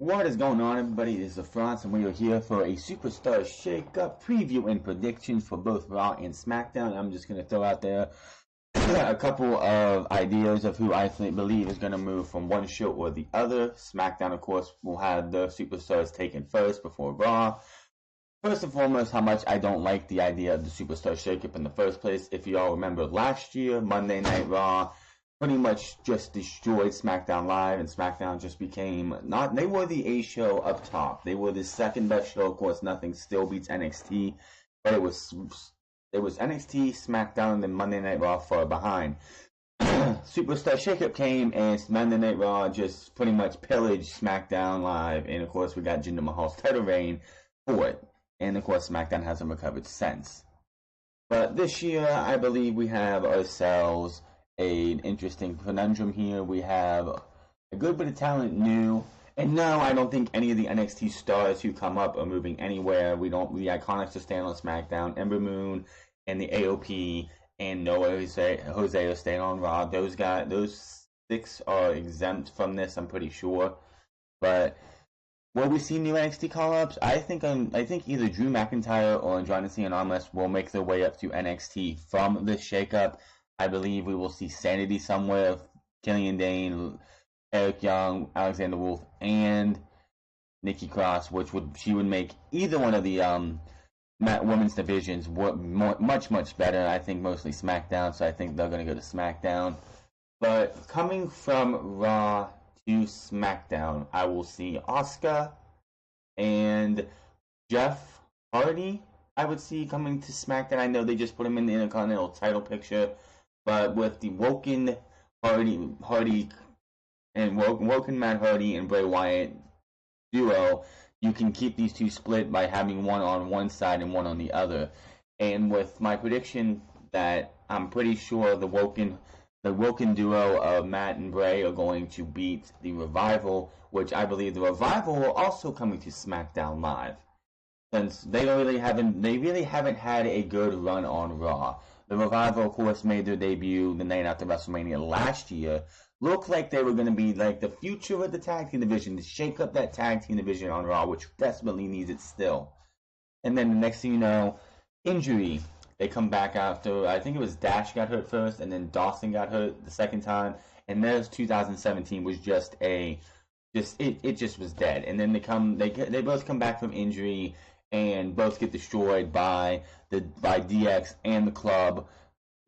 What is going on, everybody? This is France, and we are here for a Superstar Shakeup preview and predictions for both Raw and SmackDown. I'm just going to throw out there a couple of ideas of who I believe is going to move from one show or the other. SmackDown, of course, will have the Superstars taken first before Raw. First and foremost, how much I don't like the idea of the Superstar Shakeup in the first place. If you all remember last year, Monday Night Raw pretty much just destroyed SmackDown Live, and SmackDown just became they were the A show up top. They were the second best show. Of course, nothing still beats NXT, but it was NXT, SmackDown, and then Monday Night Raw far behind. Superstar Shakeup came, and Monday Night Raw just pretty much pillaged SmackDown Live, and of course we got Jinder Mahal's title reign for it, and of course SmackDown hasn't recovered since. But this year, I believe we have ourselves an interesting conundrum here. We have a good bit of talent new, and no, I don't think any of the NXT stars who come up are moving anywhere. The Iconics are staying on SmackDown. Ember Moon and the AOP and Noah Jose are staying on Raw. Those six are exempt from this, I'm pretty sure. But will we see new NXT call-ups? I think either Drew McIntyre or Andrade Cien Almas will make their way up to NXT from this shakeup. I believe we will see Sanity somewhere, Killian Dane, Eric Young, Alexander Wolf, and Nikki Cross, she would make either one of the women's divisions much better. I think mostly SmackDown, so I think they're going to go to SmackDown. But coming from Raw to SmackDown, I will see Asuka and Jeff Hardy. I would see coming to SmackDown. I know they just put him in the Intercontinental title picture. But with the Woken Hardy and Woken Matt Hardy and Bray Wyatt duo, you can keep these two split by having one on one side and one on the other. And with my prediction that I'm pretty sure the Woken duo of Matt and Bray are going to beat the Revival, which I believe the Revival will also coming to SmackDown Live, since they really haven't had a good run on Raw. The Revival, of course, made their debut the night after WrestleMania last year. Looked like they were going to be like the future of the tag team division, to shake up that tag team division on Raw, which desperately needs it still. And then the next thing you know, injury. They come back after, I think it was Dash got hurt first, and then Dawson got hurt the second time. And there's 2017 was it just was dead. And then they both come back from injury, and both get destroyed by DX and the Club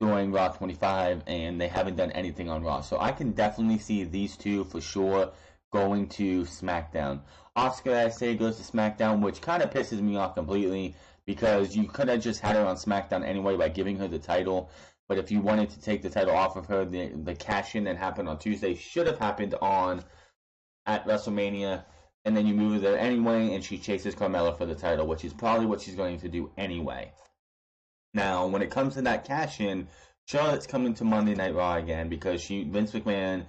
during Raw 25, and they haven't done anything on Raw. So I can definitely see these two for sure going to SmackDown. Asuka, I say, goes to SmackDown, which kind of pisses me off completely, because you could have just had her on SmackDown anyway by giving her the title. But if you wanted to take the title off of her, the cash-in that happened on Tuesday should have happened at WrestleMania. And then you move her there anyway, and she chases Carmella for the title, which is probably what she's going to do anyway. Now, when it comes to that cash-in, Charlotte's coming to Monday Night Raw again, because Vince McMahon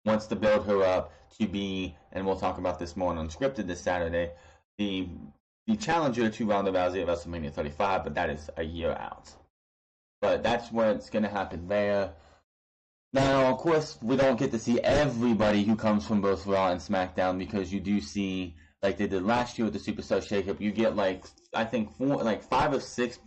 wants to build her up to be, and we'll talk about this more on Unscripted this Saturday, the challenger to Ronda Rousey at WrestleMania 35, but that is a year out. But that's what's going to happen there. Now, of course, we don't get to see everybody who comes from both Raw and SmackDown, because you do see, like they did last year with the Superstar Shakeup, you get I think 5 or 6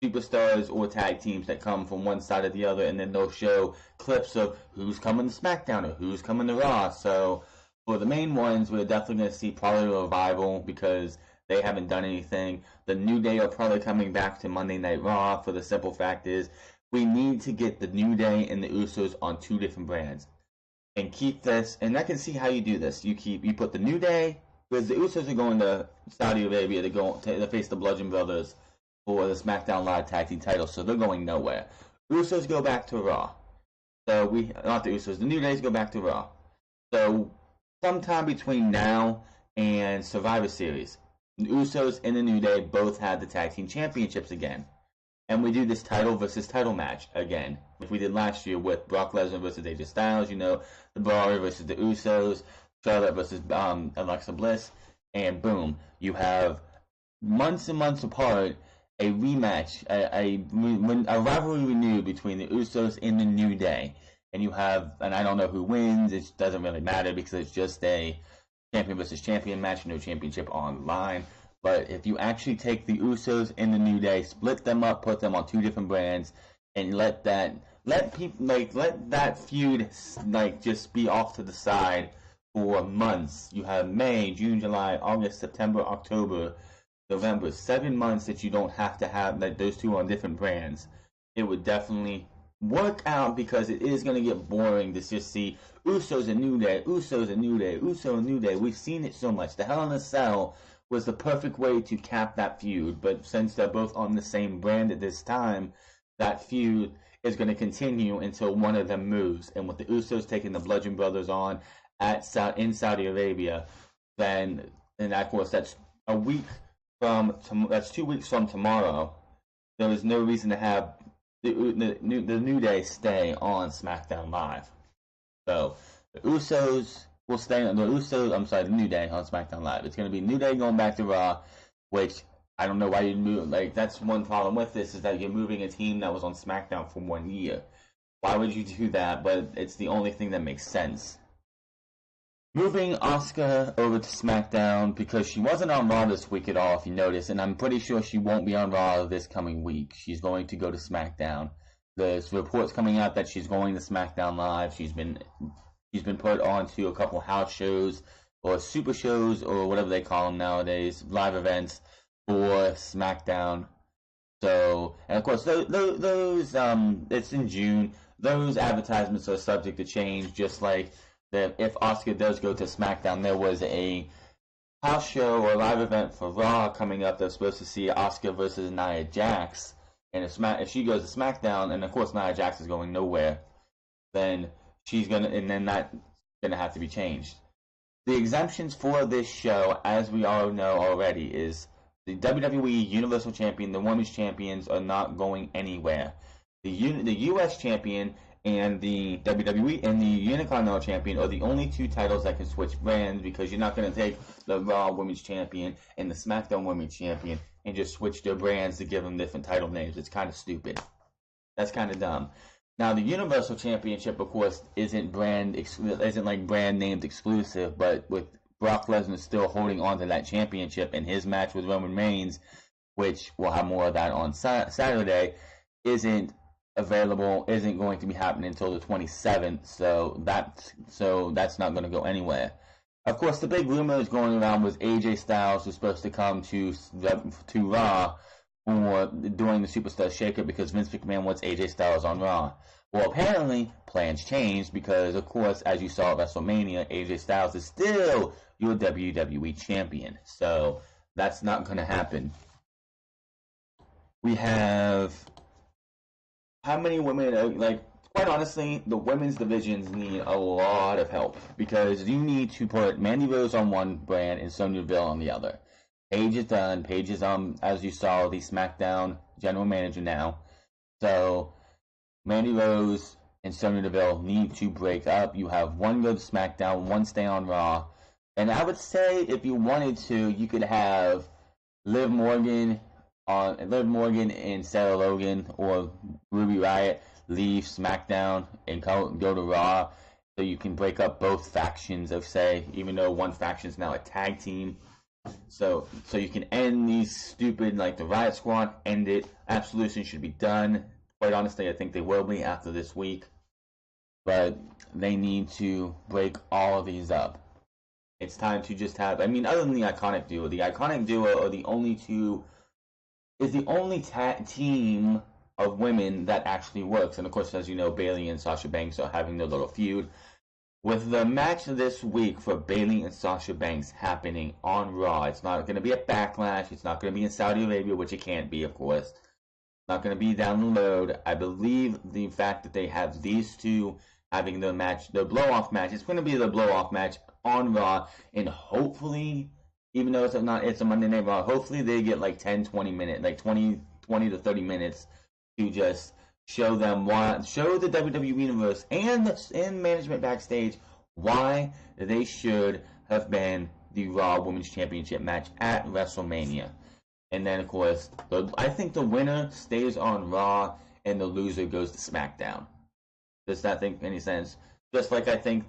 superstars or tag teams that come from one side or the other, and then they'll show clips of who's coming to SmackDown or who's coming to Raw. So for the main ones, we're definitely going to see probably a Revival, because they haven't done anything. The New Day are probably coming back to Monday Night Raw, for the simple fact is, we need to get the New Day and the Usos on 2 different brands, and keep this. And I can see how you do this. You put the New Day, because the Usos are going to Saudi Arabia to face the Bludgeon Brothers for the SmackDown Live Tag Team title, so they're going nowhere. Usos go back to Raw. So not the Usos, the New Days go back to Raw. So sometime between now and Survivor Series, the Usos and the New Day both have the tag team championships again. And we do this title versus title match again, like we did last year with Brock Lesnar versus AJ Styles, the Brawler versus the Usos, Charlotte versus Alexa Bliss, and boom, you have months and months apart a rematch, a rivalry renewed between the Usos and the New Day. And you have, and I don't know who wins, it doesn't really matter because it's just a champion versus champion match, no championship on the line. But if you actually take the Usos and the New Day, split them up, put them on two different brands, and let that feud just be off to the side for months. You have May, June, July, August, September, October, November, 7 months that you don't have to have those two on different brands. It would definitely work out because it is going to get boring to just see Usos and New Day, Usos and New Day, Usos and New Day. We've seen it so much. The Hell in a Cell was the perfect way to cap that feud, but since they're both on the same brand at this time, that feud is going to continue until one of them moves. And with the Usos taking the Bludgeon Brothers on in Saudi Arabia, then, and of course that's that's 2 weeks from tomorrow. There is no reason to have the New Day stay on SmackDown Live. So the Usos will stay on the New Day on SmackDown Live. It's going to be New Day going back to Raw, which I don't know why you'd move. That's one problem with this, is that you're moving a team that was on SmackDown for 1 year. Why would you do that? But it's the only thing that makes sense. Moving Asuka over to SmackDown because she wasn't on Raw this week at all, if you notice, and I'm pretty sure she won't be on Raw this coming week. She's going to go to SmackDown. There's reports coming out that she's going to SmackDown Live. She's been put onto a couple house shows or super shows or whatever they call them nowadays, live events for SmackDown. So, and of course, those it's in June. Those advertisements are subject to change, just like that if Asuka does go to SmackDown, there was a house show or live event for Raw coming up that's supposed to see Asuka versus Nia Jax. And if she goes to SmackDown, and of course Nia Jax is going nowhere, then that's gonna have to be changed. The exemptions for this show, as we all know already, is the WWE Universal Champion, the Women's Champions are not going anywhere. The U.S. Champion and the WWE and the Unicontinental Champion are the only two titles that can switch brands, because you're not going to take the Raw Women's Champion and the SmackDown Women's Champion and just switch their brands to give them different title names. It's kind of stupid. That's kind of dumb. Now, the Universal Championship, of course, isn't brand named exclusive, but with Brock Lesnar still holding on to that championship in his match with Roman Reigns, which we'll have more of that on Saturday, isn't going to be happening until the 27th, so that's not going to go anywhere. Of course, the big rumor is going around was AJ Styles was supposed to come to Raw during the SuperStar Shakeup because Vince McMahon wants AJ Styles on Raw. Well, apparently, plans changed because, of course, as you saw at WrestleMania, AJ Styles is still your WWE Champion. So, that's not going to happen. We have... How many women, quite honestly, the women's divisions need a lot of help, because you need to put Mandy Rose on one brand and Sonya Deville on the other. Paige is done. Paige is, as you saw, the SmackDown general manager now. So, Mandy Rose and Sonya Deville need to break up. You have one go to SmackDown, one stay on Raw. And I would say, if you wanted to, you could have Liv Morgan and Sarah Logan or Ruby Riott leave SmackDown and go to Raw, so you can break up both factions of, say, even though one faction is now a tag team. So you can end these stupid, like the Riot Squad, end it. Absolution should be done. Quite honestly, I think they will be after this week. But they need to break all of these up. It's time to just have, other than the Iconic Duo. The Iconic Duo are the only team of women that actually works. And of course, as you know, Bayley and Sasha Banks are having their little feud. With the match this week for Bayley and Sasha Banks happening on Raw, it's not going to be a Backlash. It's not going to be in Saudi Arabia, which it can't be, of course. It's not going to be down the road. I believe the fact that they have these two having the match, the blow-off match. It's going to be the blow-off match on Raw, and hopefully, even though it's a Monday Night Raw, hopefully they get like 10, 20 minutes, like 20 to 30 minutes to just show them why, show the WWE Universe and management backstage why they should have been the Raw Women's Championship match at WrestleMania. And then, of course, I think the winner stays on Raw and the loser goes to SmackDown. Does that make any sense? Just like I think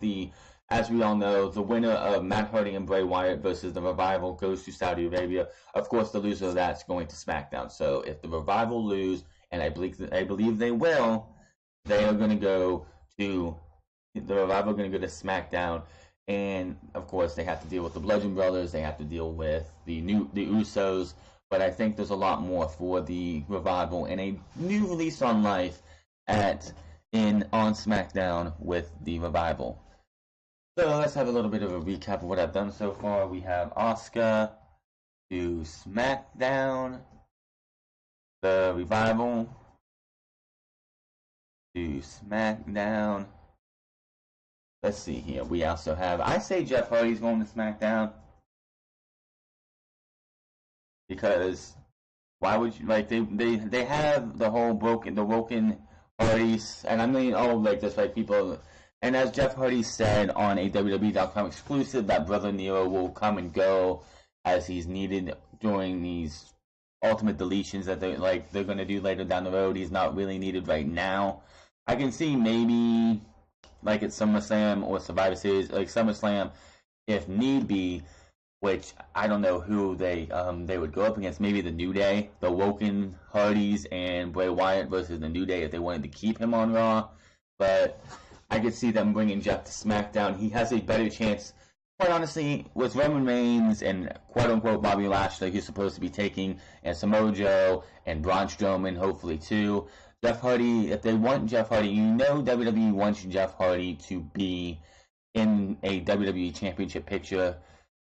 as we all know, the winner of Matt Hardy and Bray Wyatt versus the Revival goes to Saudi Arabia. Of course, the loser of that's going to SmackDown. So if the Revival lose, and I believe they will, they are going to go to the Revival. Going to go to SmackDown, and of course they have to deal with the Bludgeon Brothers. They have to deal with the Usos. But I think there's a lot more for the Revival and a new release on life on SmackDown with the Revival. So let's have a little bit of a recap of what I've done so far. We have Asuka to SmackDown, the Revival to SmackDown. Let's see here. We also have, I say Jeff Hardy's going to SmackDown. Because why would you, like, they have the whole broken Hardys, and I mean, just like people, and as Jeff Hardy said on a WWE.com exclusive, that Brother Nero will come and go as he's needed during these ultimate deletions that they're going to do later down the road. He's not really needed right now. I can see maybe like at SummerSlam or Survivor Series, like SummerSlam, if need be, which I don't know who they would go up against. Maybe the New Day, the Woken Hardys and Bray Wyatt versus the New Day if they wanted to keep him on Raw. But I could see them bringing Jeff to SmackDown. He has a better chance, quite honestly, with Roman Reigns and quote-unquote Bobby Lashley, who's supposed to be taking, and Samoa Joe and Braun Strowman, hopefully too. Jeff Hardy, if they want Jeff Hardy, you know WWE wants Jeff Hardy to be in a WWE Championship picture,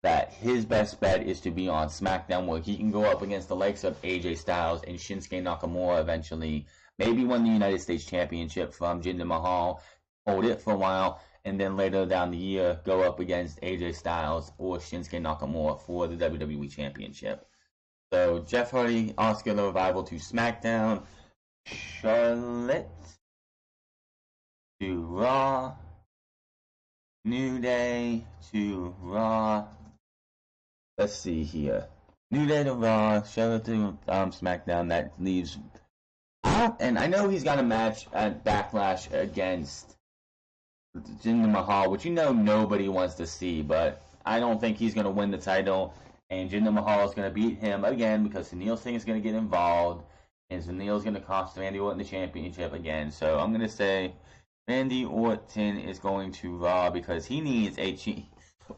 that his best bet is to be on SmackDown, where he can go up against the likes of AJ Styles and Shinsuke Nakamura eventually, maybe win the United States Championship from Jinder Mahal, hold it for a while, and then later down the year go up against AJ Styles or Shinsuke Nakamura for the WWE Championship. So Jeff Hardy, Asuka, the Revival to SmackDown, Charlotte to Raw, New Day to Raw. Let's see here. New Day to Raw, Charlotte to SmackDown. That leaves, and I know he's got a match at Backlash against Jinder Mahal, which you know nobody wants to see, but I don't think he's going to win the title, and Jinder Mahal is going to beat him again because Sunil Singh is going to get involved, and Sunil is going to cost Randy Orton the championship again. So I'm going to say Randy Orton is going to Raw because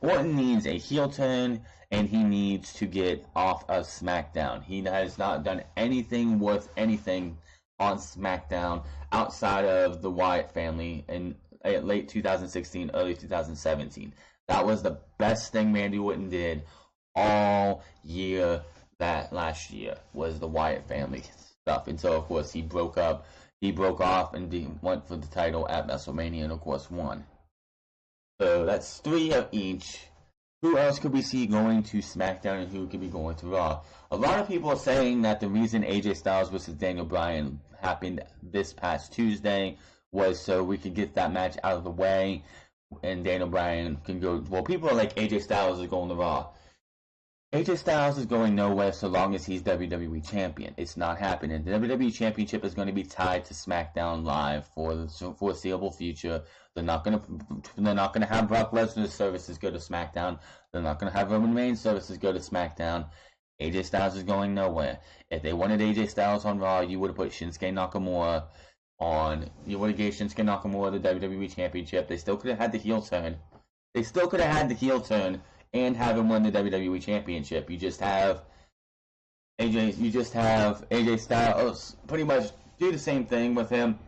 Orton needs a heel turn, and he needs to get off of SmackDown. He has not done anything worth anything on SmackDown outside of the Wyatt family in late 2016, early 2017. That was the best thing Randy Orton did all year. That last year was the Wyatt family stuff. And so, of course, he broke off and went for the title at WrestleMania and, of course, won. So that's 3 of each. Who else could we see going to SmackDown and who could be going to Raw? A lot of people are saying that the reason AJ Styles versus Daniel Bryan happened this past Tuesday was so we could get that match out of the way and Daniel Bryan can go. Well, people are like, AJ Styles is going to Raw. AJ Styles is going nowhere so long as he's WWE Champion. It's not happening. The WWE Championship is going to be tied to SmackDown Live for the foreseeable future. They're not going to have Brock Lesnar's services go to SmackDown. They're not going to have Roman Reigns' services go to SmackDown. AJ Styles is going nowhere. If they wanted AJ Styles on Raw, you would have put Shinsuke Nakamura on. You would have gave Shinsuke Nakamura the WWE Championship. They still could have had the heel turn. And have him win the WWE Championship. You just have AJ Styles pretty much do the same thing with him.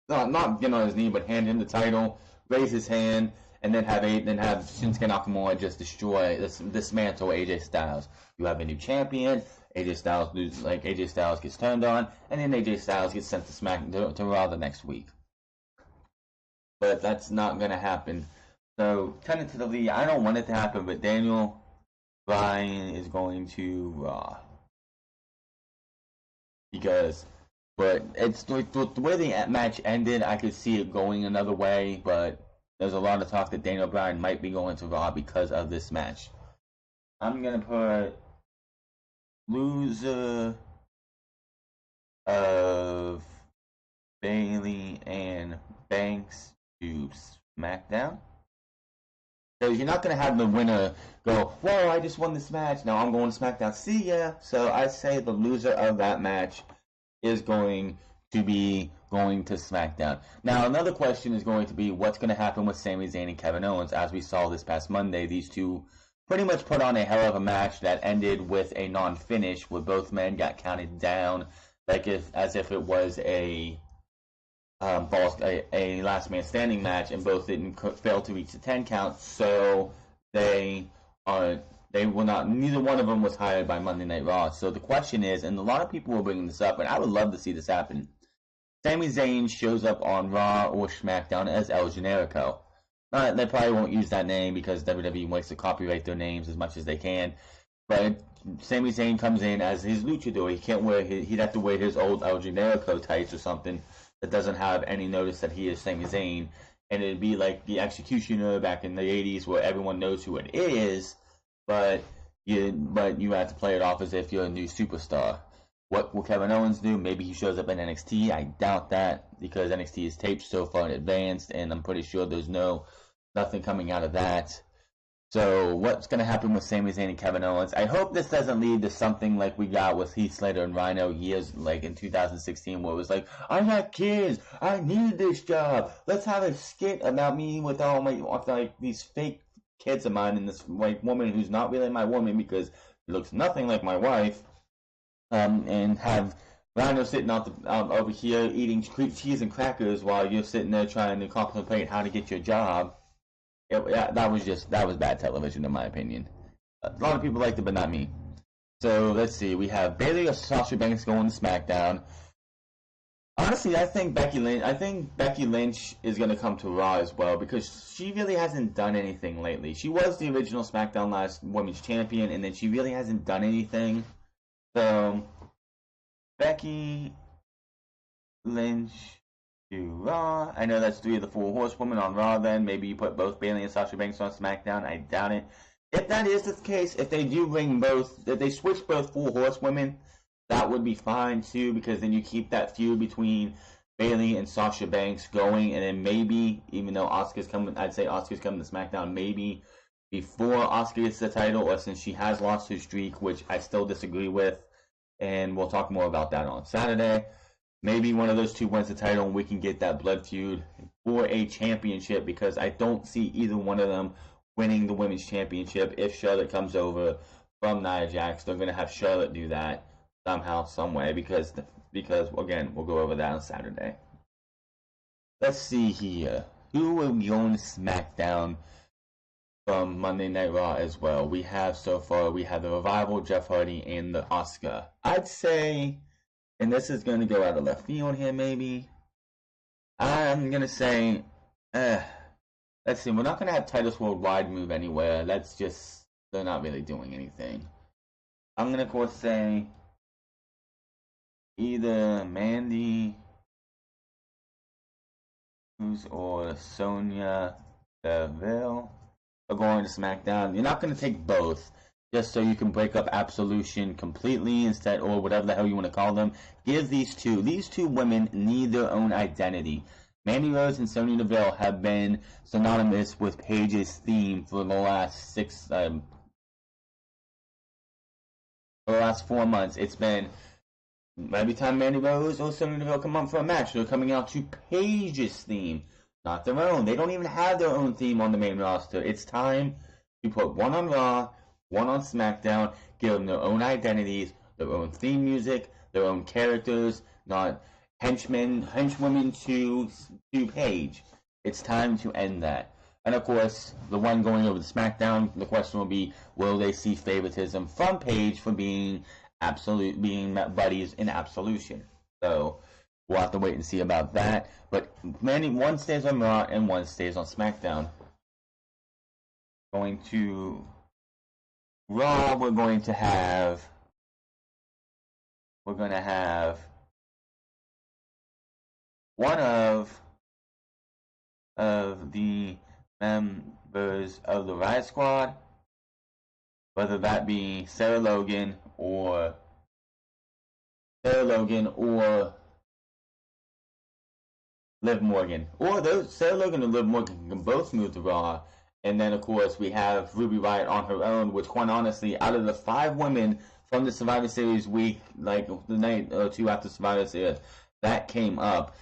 Not get on his knee, but hand him the title, raise his hand, and then have Shinsuke Nakamura just dismantle AJ Styles. You have a new champion. AJ Styles gets turned on, and then AJ Styles gets sent to Raw the next week. but that's not going to happen. So tentatively, I don't want it to happen, but Daniel Bryan is going to Raw because, but it's the way the match ended. I could see it going another way, but there's a lot of talk that Daniel Bryan might be going to Raw because of this match. I'm gonna put loser of Bayley and Banks to SmackDown. So you're not going to have the winner go, whoa, I just won this match, now I'm going to SmackDown, see ya. So I say the loser of that match is going to be going to SmackDown. Now another question is going to be what's going to happen with Sami Zayn and Kevin Owens. As we saw this past Monday, these two pretty much put on a hell of a match that ended with a non-finish where both men got counted down as if it was a last man standing match, and both didn't fail to reach the 10 count. So neither one of them was hired by Monday Night Raw. So the question is, and a lot of people were bringing this up, and I would love to see this happen. Sami Zayn shows up on Raw or SmackDown as El Generico. They probably won't use that name because WWE wants to copyright their names as much as they can. But Sami Zayn comes in as his luchador. He'd have to wear his old El Generico tights or something that doesn't have any notice that he is Sami Zayn, and it'd be like the Executioner back in the 80s where everyone knows who it is, but you have to play it off as if you're a new superstar. What will Kevin Owens do? Maybe he shows up in NXT. I doubt that because NXT is taped so far in advance, and I'm pretty sure there's nothing coming out of that. So what's going to happen with Sami Zayn and Kevin Owens? I hope this doesn't lead to something like we got with Heath Slater and Rhino years like in 2016 where it was like, I got kids, I needed this job, let's have a skit about me with all my these fake kids of mine and this woman who's not really my woman because she looks nothing like my wife, and have Rhino sitting over here eating cheese and crackers while you're sitting there trying to contemplate how to get your job. That was bad television in my opinion. A lot of people liked it, but not me. So let's see. We have Bayley or Sasha Banks going to SmackDown. Honestly, I think Becky Lynch is going to come to Raw as well because she really hasn't done anything lately. She was the original SmackDown Last Women's Champion, and then she really hasn't done anything. So Becky Lynch to Raw. I know that's 3 of the 4 horsewomen on Raw then. Maybe you put both Bayley and Sasha Banks on SmackDown. I doubt it. If that is the case, if they switch both 4 horsewomen, that would be fine too, because then you keep that feud between Bayley and Sasha Banks going, and then maybe, even though I'd say Asuka's coming to SmackDown maybe before Asuka gets the title, or since she has lost her streak, which I still disagree with, and we'll talk more about that on Saturday. Maybe one of those two wins the title and we can get that blood feud for a championship because I don't see either one of them winning the women's championship. If Charlotte comes over from Nia Jax, they're going to have Charlotte do that somehow, some way because again, we'll go over that on Saturday. Let's see here. Who will be on SmackDown from Monday Night Raw as well? We have the Revival, Jeff Hardy, and the Asuka. I'd say, and this is going to go out of left field here maybe, I'm going to say, let's see, we're not going to have Titus Worldwide move anywhere. They're not really doing anything. I'm going to, of course, say either Mandy or Sonya Deville are going to SmackDown. You're not going to take both just so you can break up Absolution completely instead, or whatever the hell you want to call them. Give these two women need their own identity. Mandy Rose and Sonya Deville have been synonymous with Paige's theme for the last 4 months. It's been every time Mandy Rose or Sonya Deville come up for a match, they're coming out to Paige's theme, not their own. They don't even have their own theme on the main roster. It's time to put one on Raw, one on SmackDown, give them their own identities, their own theme music, their own characters, not henchwomen to Paige. It's time to end that. And of course, the one going over to SmackDown, the question will be, will they see favoritism from Paige for being buddies in Absolution? So we'll have to wait and see about that. But one stays on Raw and one stays on SmackDown. Going to Raw, we're going to have one of the members of the Riot Squad, whether that be Sarah Logan or Liv Morgan, or Sarah Logan and Liv Morgan can both move to Raw. And then, of course, we have Ruby Riott on her own, which, quite honestly, out of the 5 women from the Survivor Series week, like the night or two after Survivor Series, that came up,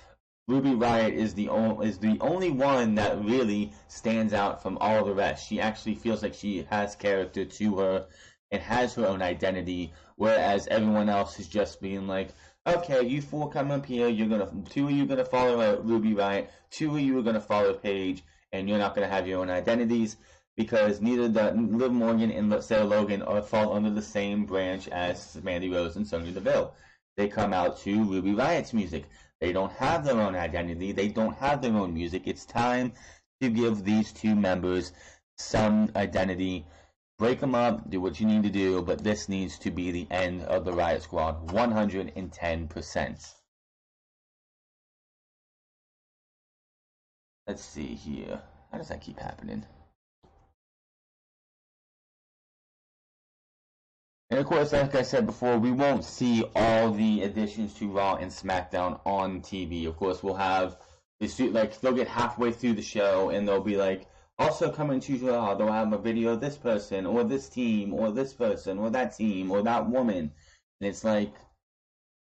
Ruby Riott is the only one that really stands out from all the rest. She actually feels like she has character to her and has her own identity, whereas everyone else is just being like, okay, you 4 come up here, 2 of you gonna follow Ruby Riott, 2 of you are gonna follow Paige, and you're not going to have your own identities, because neither Liv Morgan and Sarah Logan fall under the same branch as Mandy Rose and Sonya Deville. They come out to Ruby Riott's music. They don't have their own identity. They don't have their own music. It's time to give these 2 members some identity. Break them up, do what you need to do, but this needs to be the end of the Riot Squad, 110%. Let's see here. How does that keep happening? And of course, like I said before, we won't see all the additions to Raw and SmackDown on TV. Of course, we'll have they'll get halfway through the show and they'll be like, also coming to Raw, they'll have a video of this person or this team or this person or that team or that woman. And it's like,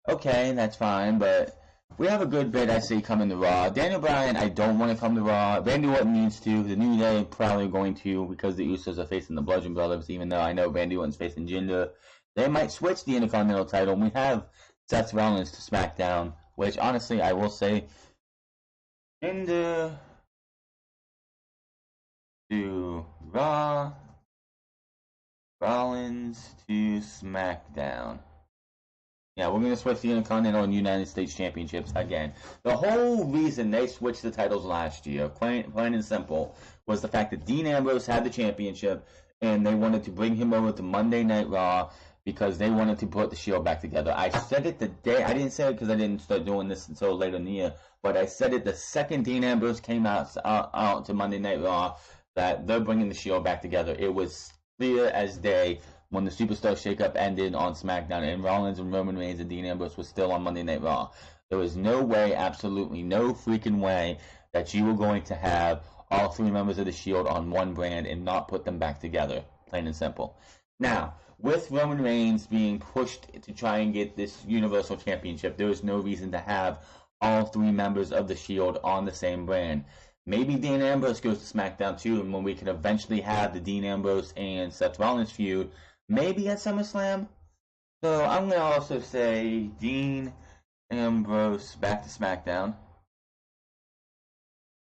okay, that's fine, but we have a good bit, I say, coming to Raw. Daniel Bryan, I don't want to come to Raw. Randy Orton needs to. The New Day probably going to, because the Usos are facing the Bludgeon Brothers, even though I know Randy Orton's facing Jinder. They might switch the Intercontinental title. We have Seth Rollins to SmackDown, which, honestly, I will say, Jinder to Raw, Rollins to SmackDown. Yeah, we're going to switch the Intercontinental and United States Championships again. The whole reason they switched the titles last year, plain and simple, was the fact that Dean Ambrose had the championship, and they wanted to bring him over to Monday Night Raw because they wanted to put the Shield back together. I said it the day, I didn't say it because I didn't start doing this until later in the year, but I said it the second Dean Ambrose came out to Monday Night Raw that they're bringing the Shield back together. It was clear as day when the SuperStar Shakeup ended on SmackDown and Rollins and Roman Reigns and Dean Ambrose was still on Monday Night Raw. There was no way, absolutely no freaking way, that you were going to have all 3 members of the Shield on one brand and not put them back together. Plain and simple. Now, with Roman Reigns being pushed to try and get this Universal Championship, there is no reason to have all 3 members of the Shield on the same brand. Maybe Dean Ambrose goes to SmackDown too, and when we can eventually have the Dean Ambrose and Seth Rollins feud, maybe at SummerSlam. So I'm going to also say Dean Ambrose back to SmackDown,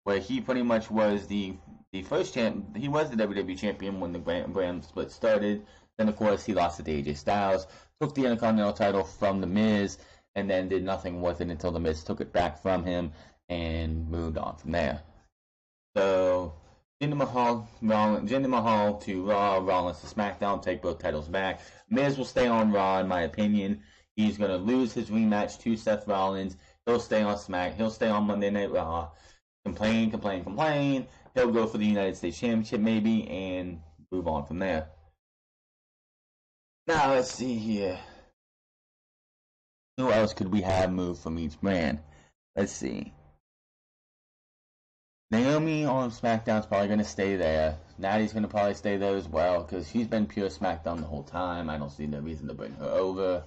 where he pretty much was the first champ. He was the WWE champion when the brand split started. Then, of course, he lost it to AJ Styles, took the Intercontinental title from The Miz, and then did nothing with it until The Miz took it back from him and moved on from there. So Jinder Mahal to Raw, Rollins to SmackDown, take both titles back. Miz will stay on Raw, in my opinion. He's going to lose his rematch to Seth Rollins. He'll stay on He'll stay on Monday Night Raw. Complain. He'll go for the United States Championship maybe and move on from there. Now let's see here. Who else could we have move from each brand? Let's see. Naomi on SmackDown is probably going to stay there. Natty's going to probably stay there as well because she's been pure SmackDown the whole time. I don't see no reason to bring her over.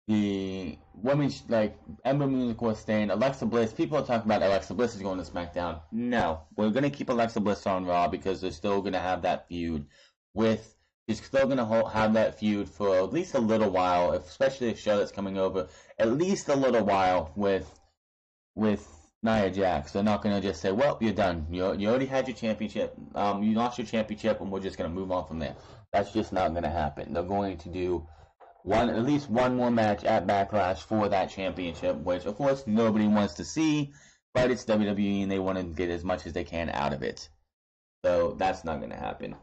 The women, like Ember Moon, of course, staying. Alexa Bliss, people are talking about Alexa Bliss is going to SmackDown. No, we're going to keep Alexa Bliss on Raw because they're still going to have that feud with. She's still going to have that feud for at least a little while, especially if Charlotte's coming over. At least a little while with Nia Jax. They're not going to just say, well, you're done. You already had your championship. You lost your championship, and we're just going to move on from there. That's just not going to happen. They're going to do at least one more match at Backlash for that championship, which of course nobody wants to see, but it's WWE and they want to get as much as they can out of it. So that's not going to happen.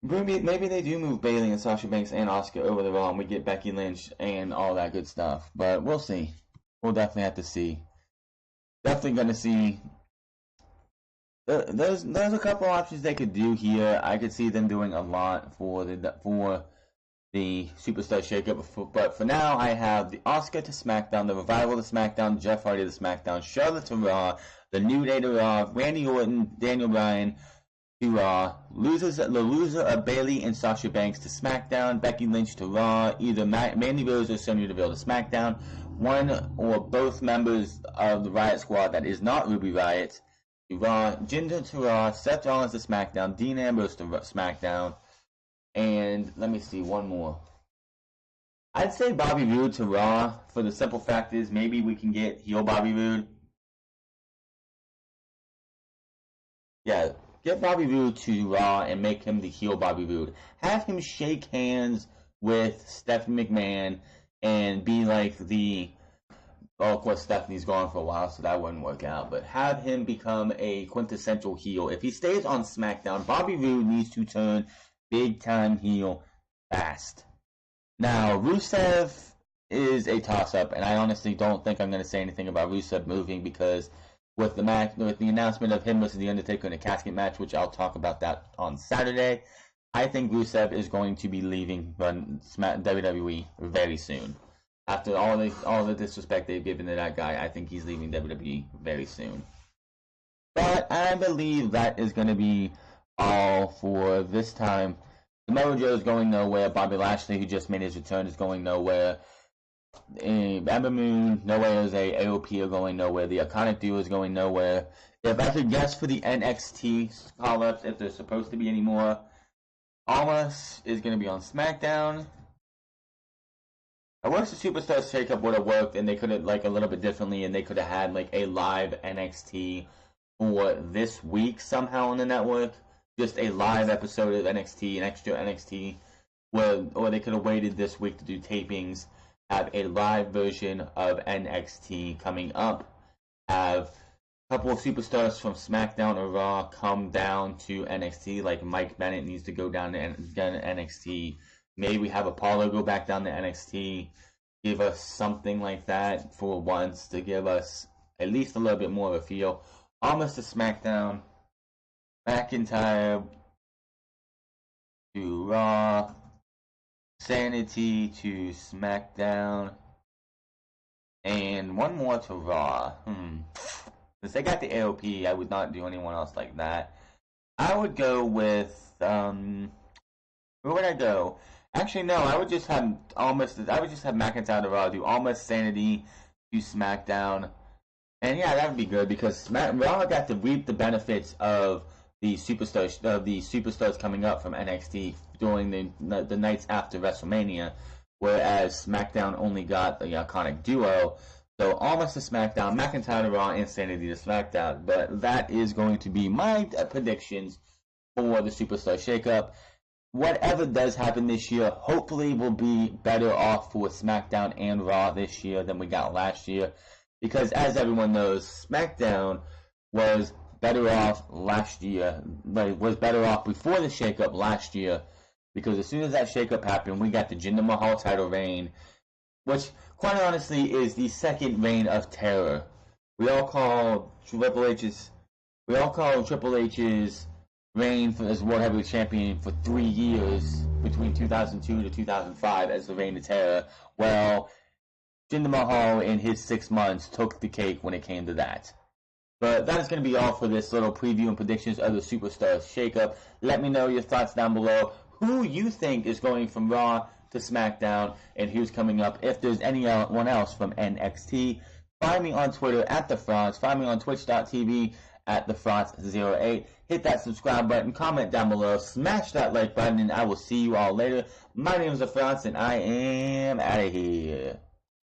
Maybe they do move Bayley and Sasha Banks and Asuka over the Raw and we get Becky Lynch and all that good stuff. But we'll see. We'll definitely have to see. Definitely going to see. There's a couple options they could do here. I could see them doing a lot for the Superstar Shakeup, but for now I have the Asuka to SmackDown, the Revival to SmackDown, Jeff Hardy to SmackDown, Charlotte to Raw, the New Day to Raw, Randy Orton, Daniel Bryan to Raw, the loser of Bayley and Sasha Banks to SmackDown, Becky Lynch to Raw, either Mandy Rose or Sonya Deville to SmackDown, one or both members of the Riot Squad that is not Ruby Riott to Raw, Jinder to Raw, Seth Rollins to SmackDown, Dean Ambrose to SmackDown, and let me see, one more. I'd say Bobby Roode to Raw, for the simple fact is maybe we can get heel Bobby Roode. Yeah, get Bobby Roode to Raw and make him the heel Bobby Roode. Have him shake hands with Stephanie McMahon and be like the... Well, of course, Stephanie's gone for a while, so that wouldn't work out. But have him become a quintessential heel. If he stays on SmackDown, Bobby Roode needs to turn big-time heel fast. Now, Rusev is a toss-up, and I honestly don't think I'm going to say anything about Rusev moving because with the announcement of him versus The Undertaker in a casket match, which I'll talk about that on Saturday, I think Rusev is going to be leaving WWE very soon. After all the disrespect they've given to that guy, I think he's leaving WWE very soon. But I believe that is going to be all for this time. Samoa Joe is going nowhere. Bobby Lashley, who just made his return, is going nowhere. Ember Moon, No Way Jose, AOP are going nowhere. The Iconic Duo is going nowhere. If I could guess for the NXT call-ups, if there's supposed to be any more, Almas is going to be on SmackDown. I wish the Superstar Shakeup would have worked and they could have, like, a little bit differently and they could have had, like, a live NXT for this week somehow on the network. Just a live episode of NXT, an extra NXT, or they could have waited this week to do tapings, have a live version of NXT coming up, have a couple of superstars from SmackDown or Raw come down to NXT, like Mike Bennett needs to go down to NXT. Maybe we have Apollo go back down to NXT, give us something like that for once to give us at least a little bit more of a feel. Almost to SmackDown, McIntyre to Raw, Sanity to SmackDown, and one more to Raw. Since they got the AOP, I would not do anyone else like that. I would go with, where would I go? Actually, no, I would just have McIntyre to Raw, do Almost Sanity to SmackDown. And yeah, that would be good because Raw got to reap the benefits of the superstars coming up from NXT during the nights after WrestleMania, whereas SmackDown only got the Iconic Duo. So Almost to SmackDown, McIntyre to Raw, and Sanity to SmackDown. But that is going to be my predictions for the Superstar Shakeup. Whatever does happen this year, hopefully will be better off for SmackDown and Raw this year than we got last year. Because as everyone knows, SmackDown was better off last year, was better off before the shakeup last year. Because as soon as that shakeup happened, we got the Jinder Mahal title reign, which quite honestly is the second reign of terror. We all call Triple H's reign as World Heavyweight Champion for 3 years between 2002 to 2005 as the Reign of Terror. Well, Jinder Mahal in his 6 months took the cake when it came to that. But that is going to be all for this little preview and predictions of the Superstar Shakeup. Let me know your thoughts down below. Who you think is going from Raw to SmackDown and who's coming up. If there's anyone else from NXT, find me on Twitter at TheFrance. Find me on Twitch.tv at TheFrance08. Hit that subscribe button, comment down below, smash that like button, and I will see you all later. My name is TheFrance, and I am out of here.